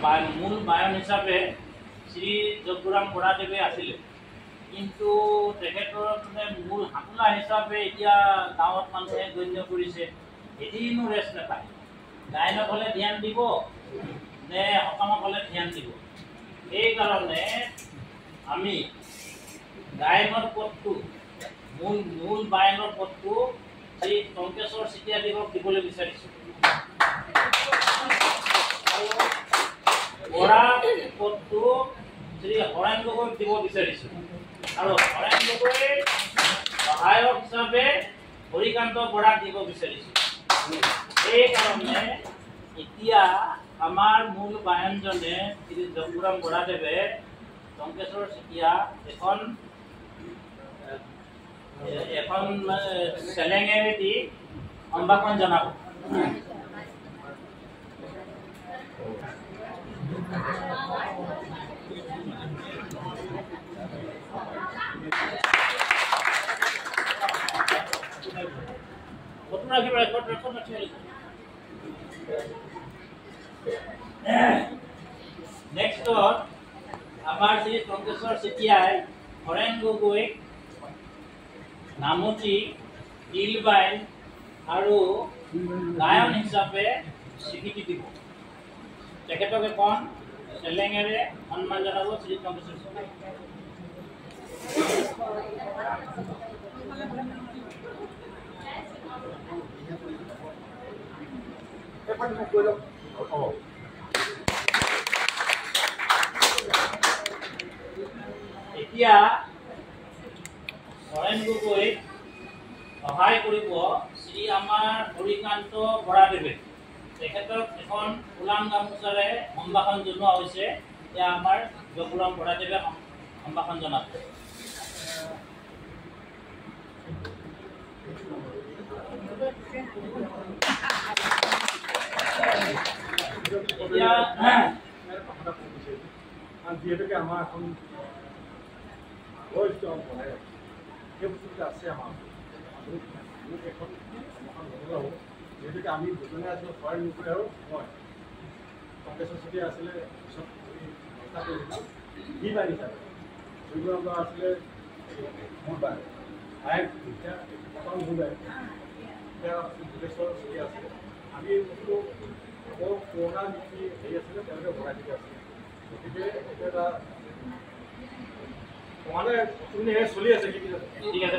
মূল বায়ন হিচাপে শ্ৰী যজ্ঞৰাম বৰাদেৱে আছিলে, কিন্তু তেখেতৰ মানে মূল হাতোলা হিচাপে এতিয়া গাঁৱত মানুহে গণ্য কৰিছে। এদিনো ৰেষ্ট নাপায়, গায়নত হ'লে ধ্যান দিব নে সকামত হ'লে ধ্যান দিব। সেইকাৰণে আমি গায়নৰ পদটো মূল বায়নৰ পদটো শ্ৰী টংকেশ্বৰ চেতিয়াদেৱক দিবলৈ বিচাৰিছোঁ। বৰা পদটো শ্ৰী হৰেণ গগৈক দিব বিচাৰিছোঁ, আৰু হৰেণ গগৈৰ সহায়ক হিচাপে হৰিকান্ত বৰাক দিব বিচাৰিছোঁ। সেইকাৰণে এতিয়া আমাৰ মূল বায়নজনে শ্ৰী যজ্ঞৰাম বৰাদেৱে টংকেশ্বৰ চেতিয়া এখন চেলেঙেৰে দি সম্ভাষণ জনাব। নেক্সট আমাৰ শ্ৰী টংকেশ্বৰ চেতিয়াই হৰেণ গগৈক নামতি, তিলবাইন আৰু গায়ন হিচাপে স্বীকৃতি দিব। তেখেতক এখন চেলেঙেৰে সন্মান জনাব শ্ৰী টংকেশ্বৰ চেতিয়াই। এতিয়া হৰেণ গগৈক সহায় কৰিব শ্ৰী আমাৰ হৰিকান্ত বৰাদেৱে। তেখেতক এখন ফুলাম গামোচাৰে সম্ভাষণ জনোৱা হৈছে। এতিয়া আমাৰ যজ্ঞৰাম বৰাদেৱে সম্ভাষণ জনাব। যিহেতুকে আমাৰ এখন বয়স্ক বনাই সেই বস্তুটো আছে আমাৰ এখন নলগাওঁ। যিহেতুকে আমি দুজনে আছিলোঁ, হৰেণ গগৈ আৰু মই। টংকেশ্বৰ চেতিয়া আছিলে পিছত চেষ্টা কৰিছিলোঁ সি বায়ন হিচাপে, যজ্ঞৰাম বৰা আছিলে মূল বায়ন, আয়েক এতিয়া প্ৰথম মূল বায়ন, এতিয়া টংকেশ্বৰ চেতিয়া আছিলে। আমি বস্তু বৰ পুৰণা যিখিনি হেৰি আছিলে তেওঁলোকে বঢ়াই দিয়া আছিলে। গতিকে এইটো এটা মানে চলি আছে। ঠিক আছে,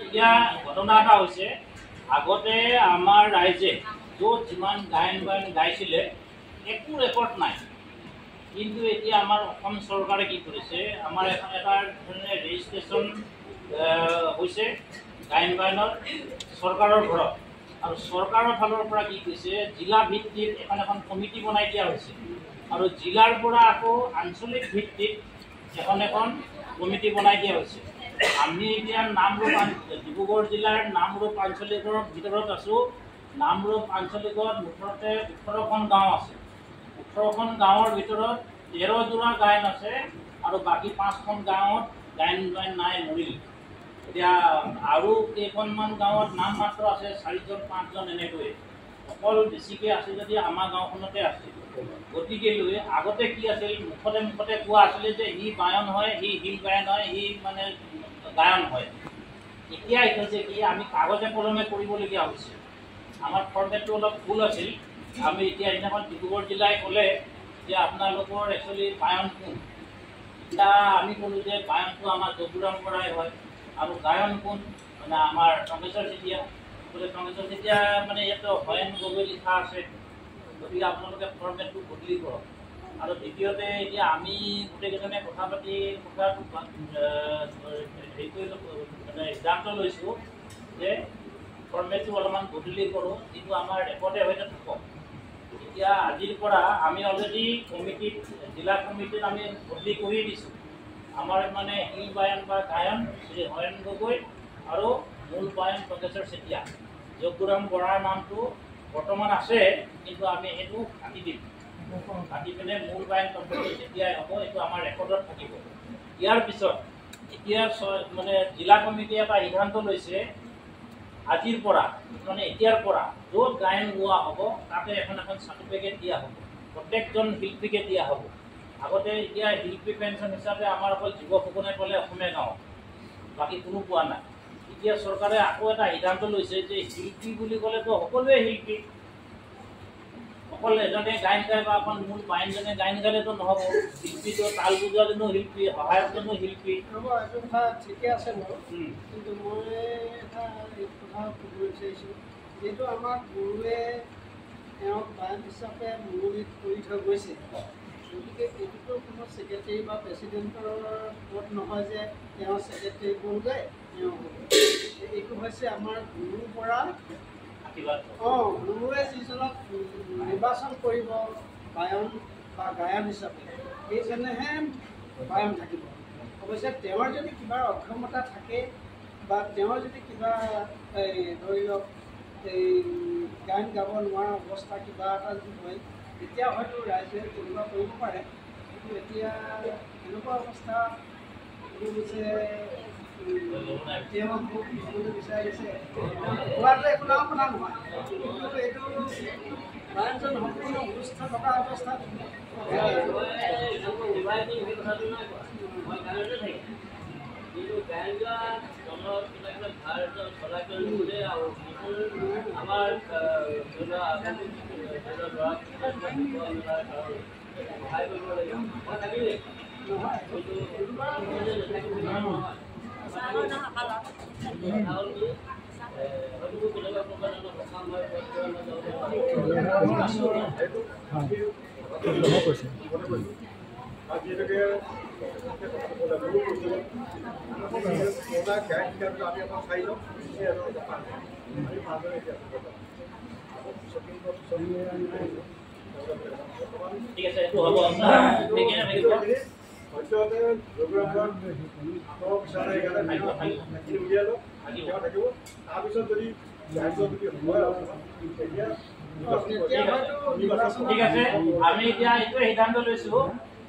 এতিয়া ঘটনা এটা হৈছে, আগতে আমাৰ ৰাইজে য'ত যিমান গায়ন বায়ন গাইছিলে একো ৰেকৰ্ড নাই। কিন্তু এতিয়া আমাৰ অসম চৰকাৰে কি কৰিছে, আমাৰ এটা ৰেজিষ্ট্ৰেশ্যন হৈছে গায়ন বায়নৰ চৰকাৰৰ ঘৰত, আৰু চৰকাৰৰ ফালৰ পৰা কি কৈছে, জিলা ভিত্তিত এখন কমিটি বনাই দিয়া হৈছে, আৰু জিলাৰ পৰা আকৌ আঞ্চলিক ভিত্তিত এখন কমিটি বনাই দিয়া হৈছে। আমি এতিয়া নামৰূপ ডিব্ৰুগড় জিলাৰ নামৰূপ আঞ্চলিকৰ ভিতৰত আছোঁ। নামৰূপ আঞ্চলিকত মুঠতে 18খন গাঁও আছে। 18খন গাঁৱৰ ভিতৰত 13 যোৰা গায়ন আছে, আৰু বাকী 5খন গাঁৱত গায়ন বায়ন নাই, মৰিল। এতিয়া আৰু কেইখনমান গাঁৱত নাম মাত্ৰ আছে, 4জন 5জন এনেকৈ। অকল বেছিকৈ আছে যদি আমাৰ গাঁওখনতে আছে। গতিকে আগতে কি আছিল, মুখতে কোৱা আছিলে যে সি বায়ন হয়, সি হিল গায়ন হয়, সি মানে গায়ন হয়। এতিয়া হৈছে কি, আমি কাগজে কলমে কৰিবলগীয়া হৈছে। আমাৰ ফৰ্মেটটো অলপ ভুল আছিল। আমি এতিয়া সেইদিনাখন ডিব্ৰুগড় জিলাই ক'লে যে আপোনালোকৰ একচুৱেলি বায়ন কোন, এতিয়া আমি ক'লোঁ যে বায়নটো আমাৰ যজ্ঞৰাম বৰাই হয়, আৰু গায়ন কোন মানে আমাৰ টংকেশ্বৰ চেতিয়া। বোলে টংকেশ্বৰ চেতিয়া মানে ইয়াতে হৰেণ গগৈ লিখা আছে, গতিকে আপোনালোকে ফৰ্মেটটো বদলি কৰক। আৰু দ্বিতীয়তে এতিয়া আমি গোটেইকেইজনে কথা পাতি কথাটো হেৰি কৰি মানে সিদ্ধান্ত লৈছোঁ যে ফৰ্মেটটো অলপমান বদলি কৰোঁ, যিটো আমাৰ ৰেকৰ্ডে হৈ থাকক। এতিয়া আজিৰ পৰা আমি অলৰেডি কমিটিত, জিলা কমিটিত আমি বদলি কৰি দিছোঁ। আমাৰ মানে হিল বায়ন বা গায়ন শ্ৰী হৰেণ গগৈ আৰু মূল বায়ন টংকেশ্বৰ চেতিয়া। যজ্ঞৰাম বৰাৰ নামটো বৰ্তমান আছে, কিন্তু আমি সেইটো কাটি দিম। কাটি পিনে মূল বায়ন টংকেশ্বৰ চেতিয়াই হ'ব, এইটো আমাৰ ৰেকৰ্ডত থাকিব। ইয়াৰ পিছত এতিয়া মানে জিলা কমিটিয়ে এটা সিদ্ধান্ত লৈছে আজিৰ পৰা মানে এতিয়াৰ পৰা য'ত গায়ন গোৱা হ'ব তাতে এখন চাৰ্টিফিকেট দিয়া হ'ব, প্ৰত্যেকজন শিল্পীকে দিয়া হ'ব। আগতে এতিয়া শিল্পী পেঞ্চন হিচাপে আমাৰ অকল যুৱকসকলে পালে অসমীয়া গাঁৱত, বাকী কোনো পোৱা নাই। এতিয়া চৰকাৰে আকৌ এটা সিদ্ধান্ত লৈছে যে শিল্পী বুলি ক'লেতো সকলোৱে শিল্পী, অকল এজনে গায়ন গায় বা এখন মূল বায়নজনে গায়ন গালেতো নহ'ব, শিল্পীটো তাল বজোৱাজনো শিল্পী, সহায়কজনো শিল্পী। এইটো কথা ঠিকে আছে বাৰু, কিন্তু মই এটা কথা ক'ব বিচাৰিছোঁ, যিহেতু আমাক গুৰুৱে তেওঁক বায়ন হিচাপে মনোনীত কৰি থৈ গৈছে, গতিকে এইটোতো কোনো ছেক্ৰেটাৰী বা প্ৰেচিডেণ্টৰ পদ নহয় যে তেওঁ ছেক্ৰেটাৰী গ'ল গায় তেওঁ হ'ব। এইটো হৈছে আমাৰ গুৰুৰ পৰা গুৰুৱে যিজনক নিৰ্বাচন কৰিব বায়ন বা গায়ন হিচাপে, সেইজনেহে বায়ন থাকিব। অৱশ্যে তেওঁৰ যদি কিবা অক্ষমতা থাকে বা তেওঁৰ যদি কিবা ধৰি লওক গায়ন গাব নোৱাৰা অৱস্থা কিবা এটা যদি হয়, তেতিয়া হয়তো ৰাইজে তেনেকুৱা কৰিব পাৰে। কিন্তু এতিয়া এনেকুৱা অৱস্থা হৈছে তেওঁ মোক দিবলৈ বিচাৰিছে, হোৱাটো একো ডাঙৰ কথা নহয়, কিন্তু এইটো বায়নজন সম্পূৰ্ণ সুস্থ থকা অৱস্থাত ঠিক আছে, এইটো হ'ব আপোনাৰ ঠিক আছে। আমি এতিয়া এইটোৱে সিদ্ধান্ত লৈছোঁ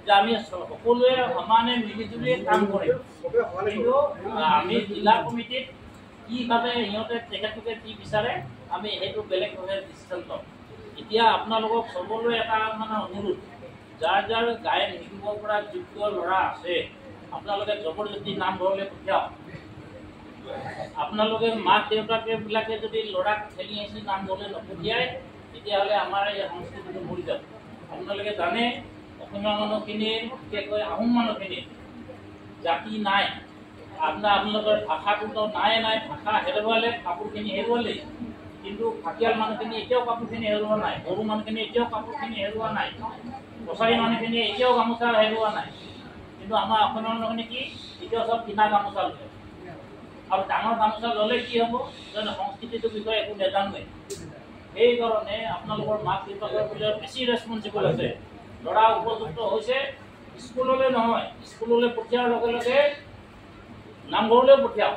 যে আমি সকলোৱে সমানে মিলিজুলি কাম কৰিম, কিন্তু আমি জিলা কমিটিত কিভাৱে সিহঁতে তেখেতলোকে কি বিচাৰে আমি সেইটো বেলেগভাৱে ডিচিশ্যন ল'ম। এতিয়া আপোনালোকক চবলৈ এটা মানে অনুৰোধ, যাৰ যাৰ গায়ন শিকিব পৰা যোগ্য ল'ৰা আছে আপোনালোকে জবৰদস্তি নামঘৰলৈ পঠিয়াওক। আপোনালোকে মাক দেউতাকবিলাকে যদি ল'ৰাক ঠেলি হেঁচি নামঘৰলৈ নপঠিয়ায় তেতিয়াহ'লে আমাৰ এই সংস্কৃতিটো মৰি যাব। আপোনালোকে জানে অসমীয়া মানুহখিনিৰ বিশেষকৈ আহোম মানুহখিনিৰ জাতি নাই, আপোনালোকৰ ভাষাটোতো নাই, ভাষা হেৰুৱালে, কাপোৰখিনি হেৰুৱালে, কিন্তু ভাটিয়াল মানুহখিনি এতিয়াও কাপোৰখিনি হেৰুওৱা নাই, বড়ো মানুহখিনি এতিয়াও কাপোৰখিনি হেৰুওৱা নাই, কছাৰী মানুহখিনি এতিয়াও গামোচা হেৰুওৱা নাই, কিন্তু আমাৰ অসমীয়া মানুহখিনি কি এতিয়াও চব কিনা গামোচা লয়। আৰু ডাঙৰ গামোচা ল'লে কি হ'ব, যেন সংস্কৃতিটোৰ বিষয়ে একো নাজানোৱে। সেইকাৰণে আপোনালোকৰ মাক দেউতাকৰ বোলে বেছি ৰেচপনচিবল আছে। ল'ৰা উপযুক্ত হৈছে স্কুললৈ নহয়, স্কুললৈ পঠিওৱাৰ লগে লগে নামঘৰলৈ পঠিয়াওক।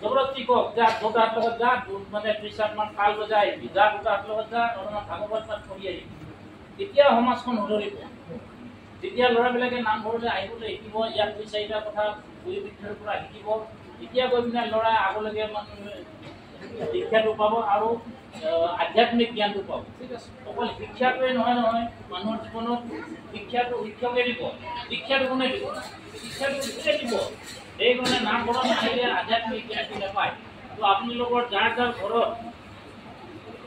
জবৰদস্তি কওক যা দেউতাৰ লগত যা, মানে 2-4মান কাল বজাই যা দেউতাৰ লগত যা, অলপমান ভাগৱত পাঠ পঢ়ি আহিবি, তেতিয়া সমাজখন শুধৰিব। যেতিয়া ল'ৰাবিলাকে নামঘৰলৈ আহিবলৈ শিকিব, ইয়াত 2-4টা কথা বহি বৃদ্ধৰ পৰা শিকিব, তেতিয়া গৈ পিনে ল'ৰা আগলৈকে শিক্ষাটো পাব আৰু আধ্যাত্মিক জ্ঞানটো পাব। অকল শিক্ষাটোৱে নহয় মানুহৰ জীৱনত শিক্ষাটো শিক্ষকে দিব, শিক্ষাটো কোনে দিব, শিক্ষাটো শিক্ষকে দিব। সেইকাৰণে নামঘৰত আহিলে আধ্যাত্মিক জ্ঞানটো নাপায়। তো আপোনালোকৰ যাৰ যাৰ ঘৰত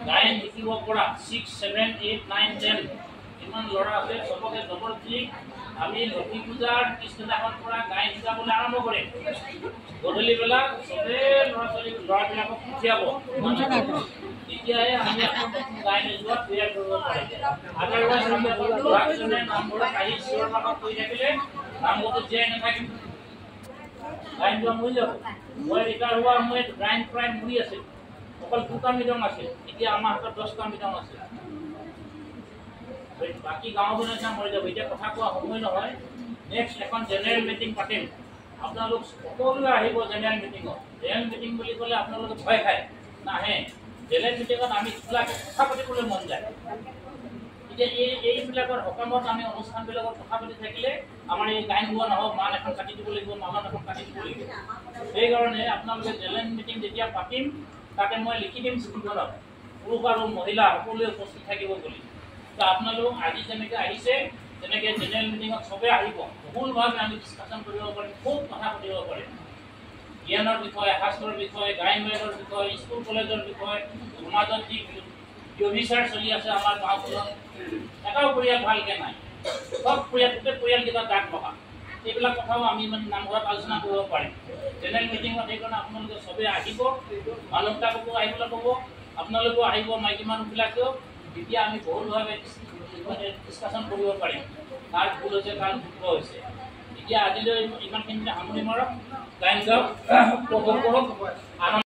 গায়ন শিকিব পৰা 6, 7, 8, 9, 10 ইমান ল'ৰা আছে, চবকে জবৰদস্তি আমি লক্ষী পূজাৰ পিছদিনাখনৰ পৰা গায়ন শিকাবলৈ আৰম্ভ কৰিম। গধূলি বেলা চবেই ল'ৰাবিলাকক পঠিয়াব, তেতিয়াহে আমি গায়ন যোৱা তৈয়াৰ কৰিব পাৰিম। আদাৰৱাইজ ল'ৰাজনে নামঘৰত আহি চিঞৰ বাখৰ কৰি থাকিলে নামঘৰটো জীয়াই নাথাকিম, গায়ন যোৱা মৰি যাব। মই ৰিটায়াৰ হোৱা সময়ত গায়ন প্ৰায় মৰি আছিল, অকল 2টা মৃদং আছিল, এতিয়া আমাৰ হাতত 10টা মৃদং আছে। বাকী গাঁওবোৰ নিচিনা মৰি যাব। এতিয়া কথা কোৱা সময় নহয়, নেক্সট এখন জেনেৰেল মিটিং পাতিম, আপোনালোক সকলোৱে আহিব জেনেৰেল মিটিঙত। জেনেৰেল মিটিং বুলি ক'লে আপোনালোকে ভয় খায়, নাহে। জেনেৰেল মিটিঙত আমি খোলাকৈ কথা পাতিবলৈ মন যায়। এতিয়া এইবিলাকৰ সকামত আমি অনুষ্ঠানবিলাকত কথা পাতি থাকিলে আমাৰ এই গায়ন গোৱা নহওক, মান এখন কাটি দিব লাগিব, মামান এখন কাটি দিব লাগিব। সেইকাৰণে আপোনালোকে জেনেৰেল মিটিং যেতিয়া পাতিম তাতে মই লিখি দিম স্কুলখনত পুৰুষ আৰু মহিলা সকলোৱে উপস্থিত থাকিব বুলি। তো আপোনালোক আজি যেনেকৈ আহিছে তেনেকৈ জেনেৰেল মিটিঙত চবেই আহিব, বহুলভাৱে আমি ডিছকাশ্যন কৰিব পাৰিম, খুব কথা পাতিব পাৰিম। জ্ঞানৰ বিষয়ে, শাস্ত্ৰৰ বিষয়ে, গায়ন বায়নৰ বিষয়ে, স্কুল কলেজৰ বিষয়ে, সমাজত যি ব্যভিচাৰ চলি আছে আমাৰ গাঁওখনত, এটাও পৰিয়াল ভালকৈ নাই, সব পৰিয়াল গোটেই পৰিয়ালকেইটা দাগ বহা, এইবিলাক কথাও আমি মানে নামঘৰত আলোচনা কৰিব পাৰিম জেনেৰেল মিটিঙত। সেইকাৰণে আপোনালোকে চবেই আহিব, মানুহবিলাককো আহিবলৈ ক'ব, আপোনালোকেও আহিব মাইকী মানুহবিলাকেও, তেতিয়া আমি বহুলভাৱে ডিছকাশ্যন কৰিব পাৰিম কাৰ ভুল হৈছে কাৰ শুদ্ধ হৈছে। এতিয়া আজিলৈ ইমানখিনিতে সামৰি মাৰক, গায়ন গাওক, উপভোগ কৰক, আনন্দ